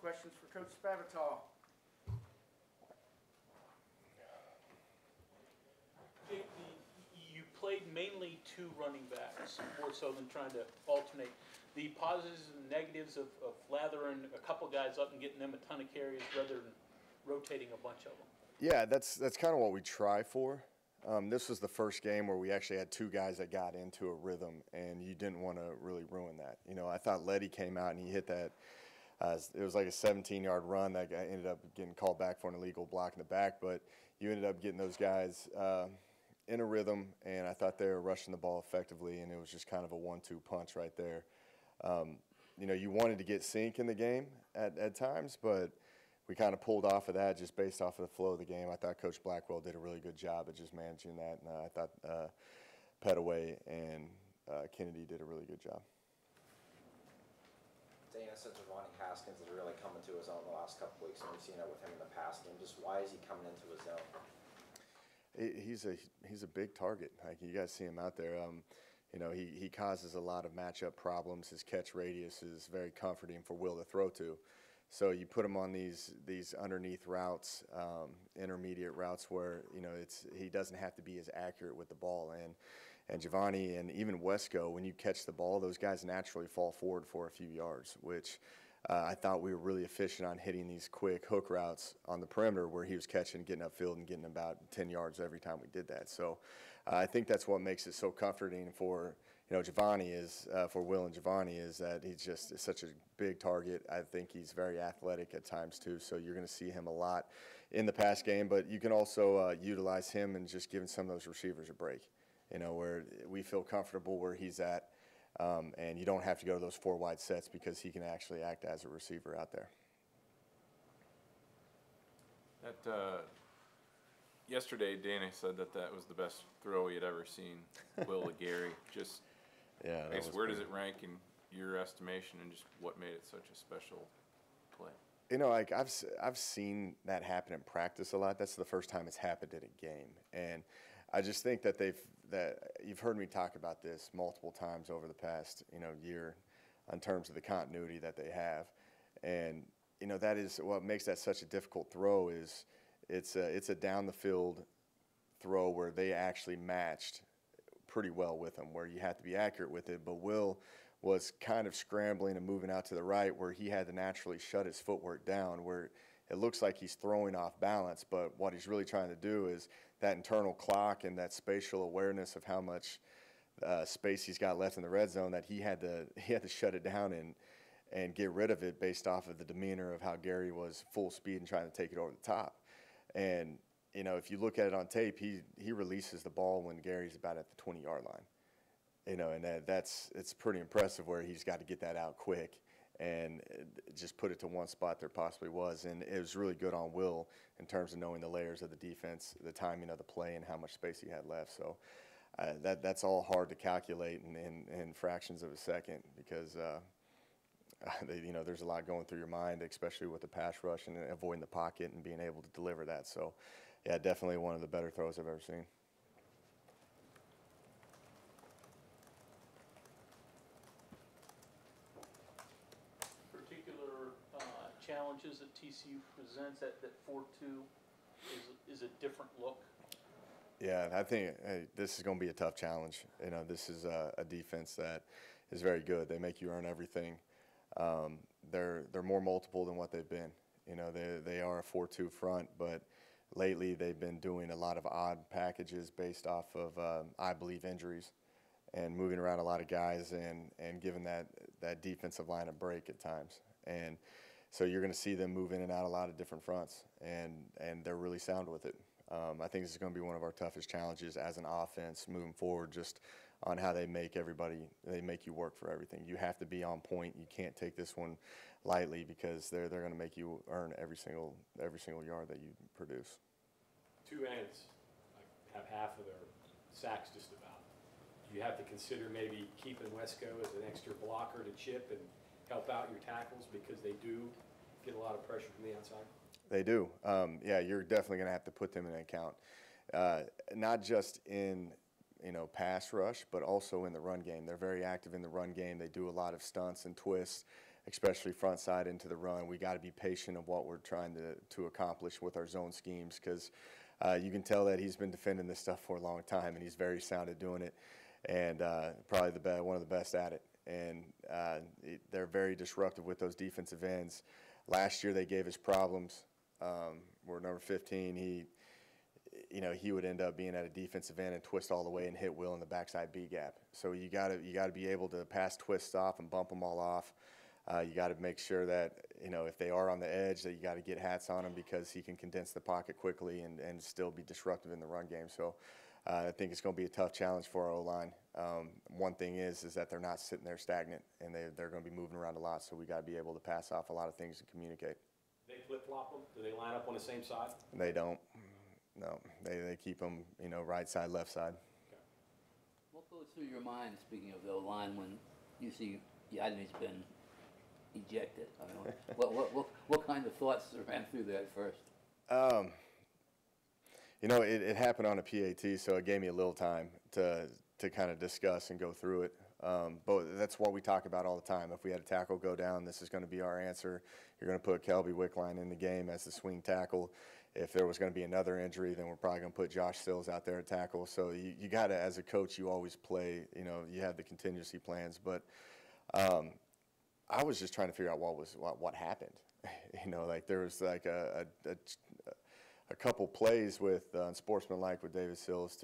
questions for Coach Spavital? You played mainly two running backs, more so than trying to alternate. The positives and negatives of lathering a couple guys up and getting them a ton of carries rather than rotating a bunch of them. Yeah, that's kind of what we try for. This was the first game where we actually had two guys that got into a rhythm, and you didn't want to really ruin that. You know, I thought Letty came out and he hit that. It was like a 17-yard run that guy ended up getting called back for an illegal block in the back, but you ended up getting those guys in a rhythm, and I thought they were rushing the ball effectively, and it was just kind of a 1-2 punch right there. You know, you wanted to get sync in the game at times, but we kind of pulled off of that just based off of the flow of the game. I thought Coach Blackwell did a really good job at just managing that, and I thought Petaway and Kennedy did a really good job. Dana said Giovanni Haskins is really coming to his own the last couple of weeks, and we've seen it with him in the past game. Just why is he coming into his own? He's a big target. Like, you guys see him out there. You know, he causes a lot of matchup problems. His catch radius is very comforting for Will to throw to. So you put him on these underneath routes, intermediate routes where, you know, he doesn't have to be as accurate with the ball. And Giovanni and even Wesco, when you catch the ball, those guys naturally fall forward for a few yards, which I thought we were really efficient on hitting these quick hook routes on the perimeter where he was catching, getting upfield, and getting about 10 yards every time we did that. So I think that's what makes it so comforting for, you know, Giovanni is, for Will and Giovanni, is that he's just such a big target. I think he's very athletic at times too, so you're going to see him a lot in the pass game, but you can also utilize him and just giving some of those receivers a break, you know, where we feel comfortable where he's at. And you don't have to go to those 4 wide sets because he can actually act as a receiver out there. Yesterday, Dana said that was the best throw he had ever seen, Will to Gary. Just, yeah, I guess, where does it rank in your estimation, and just what made it such a special play? You know, like I've seen that happen in practice a lot. That's the first time it's happened in a game, and I just think that you've heard me talk about this multiple times over the past, you know, year in terms of the continuity that they have. And, you know, that is what makes that such a difficult throw is it's a down the field throw where they actually matched pretty well with them, where you have to be accurate with it. But Will was kind of scrambling and moving out to the right where he had to naturally shut his footwork down, where it looks like he's throwing off balance, but what he's really trying to do is that internal clock and that spatial awareness of how much space he's got left in the red zone, that he had to shut it down and get rid of it based off of the demeanor of how Gary was full speed and trying to take it over the top. And, you know, if you look at it on tape, he releases the ball when Gary's about at the 20-yard line. You know, and it's pretty impressive where he's got to get that out quick and just put it to one spot there possibly was. And it was really good on Will in terms of knowing the layers of the defense, the timing of the play, and how much space he had left. So that's all hard to calculate in fractions of a second because, you know, there's a lot going through your mind, especially with the pass rush and avoiding the pocket and being able to deliver that. So, yeah, definitely one of the better throws I've ever seen. Challenges that TCU presents, that 4-2 is a different look. Yeah, I think this is going to be a tough challenge. You know, this is a defense that is very good. They make you earn everything. They're more multiple than what they've been. You know, they are a 4-2 front, but lately they've been doing a lot of odd packages based off of, I believe, injuries and moving around a lot of guys and giving that defensive line a break at times. And so you're going to see them move in and out a lot of different fronts, and they're really sound with it. I think this is going to be one of our toughest challenges as an offense moving forward, just on how they make you work for everything. You have to be on point. You can't take this one lightly because they're going to make you earn every single yard that you produce. Two ends have half of their sacks just about. You have to consider maybe keeping Wesco as an extra blocker to chip and help out your tackles because they do get a lot of pressure from the outside? They do. Yeah, you're definitely going to have to put them in account, not just in, you know, pass rush, but also in the run game. They're very active in the run game. They do a lot of stunts and twists especially front side into the run. We got to be patient of what we're trying to accomplish with our zone schemes, because you can tell that he's been defending this stuff for a long time, and he's very sound at doing it, and probably one of the best at it. And they're very disruptive with those defensive ends. Last year they gave us problems. We're number 15. He would end up being at a defensive end and twist all the way and hit Will in the backside B gap. So you got to be able to pass twists off and bump them all off. You got to make sure that, if they are on the edge, that you got to get hats on him, because he can condense the pocket quickly and still be disruptive in the run game. So I think it's going to be a tough challenge for our O-line. One thing is that they're not sitting there stagnant, and they're going to be moving around a lot, so we got to be able to pass off a lot of things and communicate. They flip-flop them? Do they line up on the same side? They don't. No, they keep them, right side, left side. Okay. What goes through your mind, speaking of the O-line, when you see Yadney's been ejected? I mean, what kind of thoughts ran through there at first? It happened on a PAT, so it gave me a little time to kind of discuss and go through it. But that's what we talk about all the time. If we had a tackle go down, this is going to be our answer. You're going to put Kelby Wickline in the game as the swing tackle. If there was going to be another injury, then we're probably going to put Josh Sills out there at tackle. So you got to, as a coach, you always play, you have the contingency plans. But I was just trying to figure out what happened. There was like a couple plays with unsportsmanlike with David Sills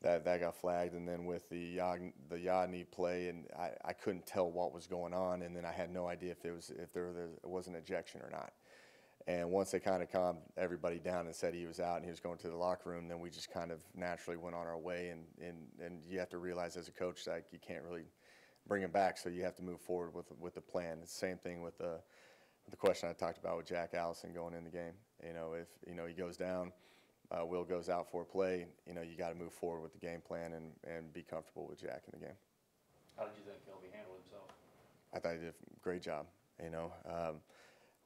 that got flagged, and then with the Yadney play, and I couldn't tell what was going on, and then I had no idea if there was an ejection or not. And once they kind of calmed everybody down and said he was out and he was going to the locker room, then we just kind of naturally went on our way. And you have to realize as a coach, like, you can't really bring him back, so you have to move forward with the plan. It's the same thing with the question I talked about with Jack Allison going in the game. If he goes down, Will goes out for a play, you got to move forward with the game plan and be comfortable with Jack in the game. How did you think Kelby handled himself? I thought he did a great job.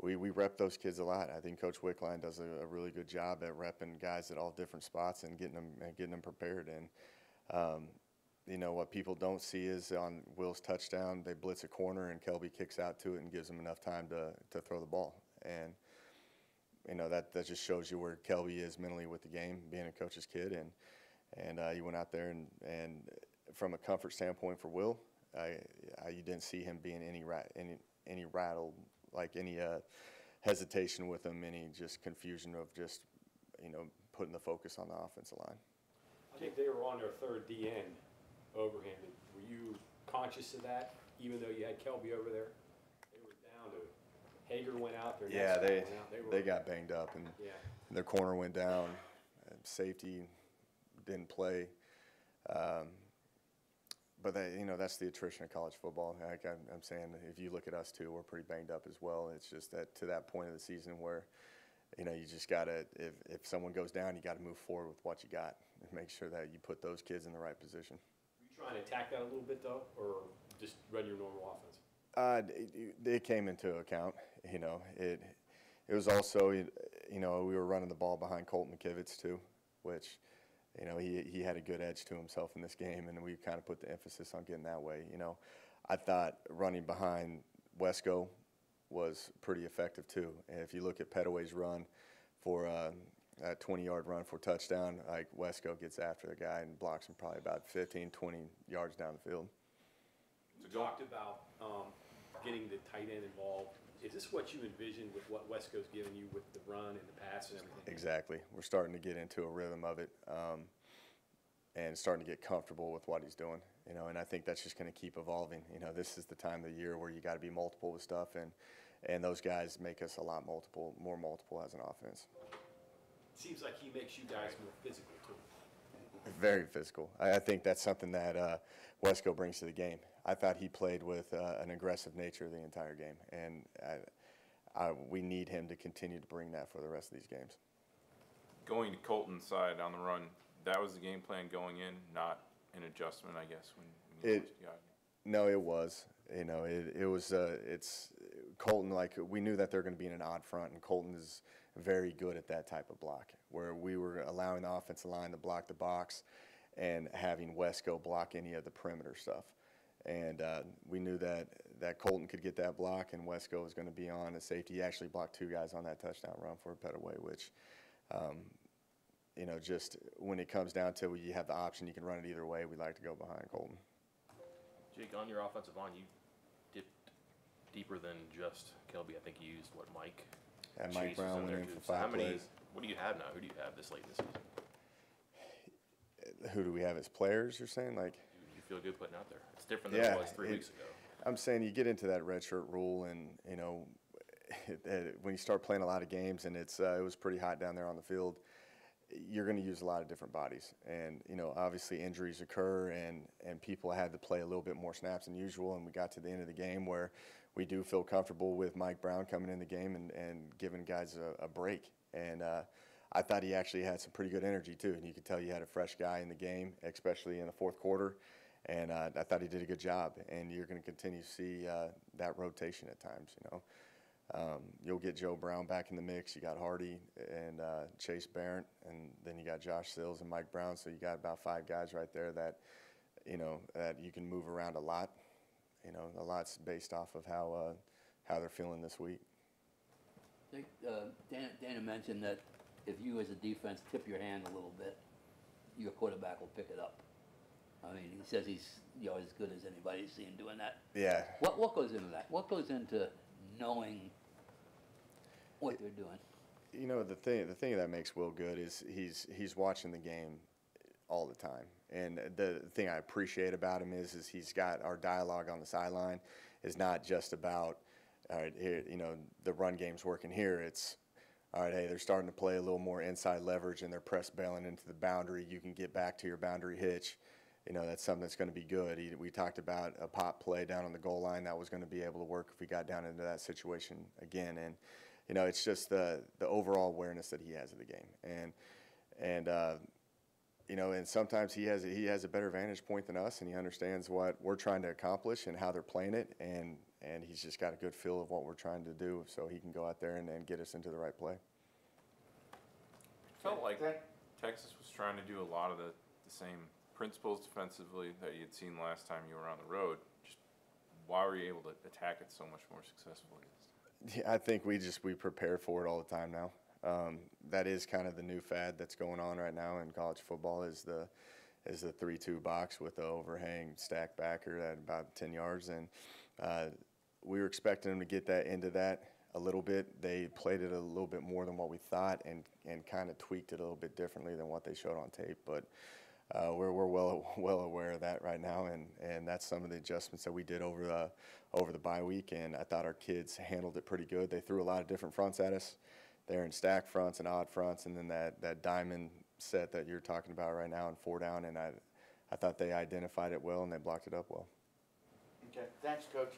We rep those kids a lot. I think Coach Wickline does a really good job at repping guys at all different spots and getting them prepared. And what people don't see is on Will's touchdown, they blitz a corner and Kelby kicks out to it and gives him enough time to throw the ball. And that just shows you where Kelby is mentally with the game, being a coach's kid. And he went out there and from a comfort standpoint for Will, you didn't see him being any rattled, like any hesitation with him, any just confusion of just putting the focus on the offensive line. I think they were on their third D end overhanded. Were you conscious of that, even though you had Kelby over there? They were down to Hager went out there. Yeah, they got banged up, and their corner went down. Safety didn't play. But that's the attrition of college football. Like I'm saying, if you look at us too, we're pretty banged up as well. It's just that to that point of the season where, you just gotta, if someone goes down, you gotta move forward with what you got and make sure that you put those kids in the right position. Were you trying to attack that a little bit though, or just run your normal offense? It came into account. It was also, we were running the ball behind Colton McKivitz too, which. He had a good edge to himself in this game, and we kind of put the emphasis on getting that way. I thought running behind Wesco was pretty effective too. And if you look at Petaway's run for a 20-yard run for touchdown, like Wesco gets after the guy and blocks him probably about 15, 20 yards down the field. You talked about getting the tight end involved. Is this what you envisioned with what Wesco's given you with the run and the pass and everything? Exactly. We're starting to get into a rhythm of it and starting to get comfortable with what he's doing. And I think that's just going to keep evolving. This is the time of the year where you got to be multiple with stuff, and those guys make us a lot more multiple as an offense. It seems like he makes you guys more physical too. Very physical. I think that's something that Wesco brings to the game. I thought he played with an aggressive nature the entire game, and we need him to continue to bring that for the rest of these games. Going to Colton's side on the run, that was the game plan going in, not an adjustment, I guess, when you got it. No, it was. It was. It's Colton. Like, we knew that they're going to be in an odd front, and Colton is very good at that type of block, where we were allowing the offensive line to block the box and having Wesco block any of the perimeter stuff. And we knew that Colton could get that block, and Wesco was going to be on a safety. He actually blocked 2 guys on that touchdown run for a Petaway, which, just when it comes down to you have the option, you can run it either way. We like to go behind Colton. Jake, on your offensive line, you dipped deeper than just Kelby. I think you used, Mike? And Mike Chase was Brown in went there in too. for So 5 how many, plays. what do you have now? Who do you have this late in the season? Who do we have as players, you're saying? Like, You feel good putting out there? It's different than it was 3 weeks ago. I'm saying you get into that redshirt rule, and, when you start playing a lot of games and it was pretty hot down there on the field, you're going to use a lot of different bodies. And, obviously injuries occur, and people had to play a little bit more snaps than usual, and we got to the end of the game where we do feel comfortable with Mike Brown coming in the game and giving guys a break. And I thought he actually had some pretty good energy too, and you could tell you had a fresh guy in the game, especially in the fourth quarter. And I thought he did a good job, and you're going to continue to see that rotation at times. You'll get Joe Brown back in the mix. You got Hardy and Chase Barrett, and then you got Josh Sills and Mike Brown. So you got about 5 guys right there that that you can move around a lot. A lot's based off of how they're feeling this week. Dana mentioned that if you as a defense tip your hand a little bit, your quarterback will pick it up. I mean, he says he's as good as anybody's seen doing that. Yeah. What goes into that? What goes into knowing what they're doing? The thing that makes Will good is he's watching the game all the time. And the thing I appreciate about him is he's got our dialogue on the sideline is not just about, all right, here, the run game's working here. It's, all right, hey, they're starting to play a little more inside leverage and they're press bailing into the boundary. You can get back to your boundary hitch. That's something that's going to be good. We talked about a pop play down on the goal line that was going to be able to work if we got down into that situation again. And, it's just the overall awareness that he has of the game. And sometimes he has a better vantage point than us, and he understands what we're trying to accomplish and how they're playing it, and he's just got a good feel of what we're trying to do, so he can go out there and get us into the right play. Felt like Texas was trying to do a lot of the same principles defensively that you had seen last time you were on the road. Just why were you able to attack it so much more successfully? Yeah, I think we prepare for it all the time now. That is kind of the new fad that's going on right now in college football is the 3-2 box with the overhang stack backer at about 10 yards. And we were expecting them to get that into that a little bit. They played it a little bit more than what we thought and kind of tweaked it a little bit differently than what they showed on tape. But we're well aware of that right now, and that's some of the adjustments that we did over the bye week. And I thought our kids handled it pretty good. They threw a lot of different fronts at us. They're in stack fronts and odd fronts, and then that diamond set that you're talking about right now in 4 down. And I thought they identified it well and they blocked it up well. Okay, thanks, Coach.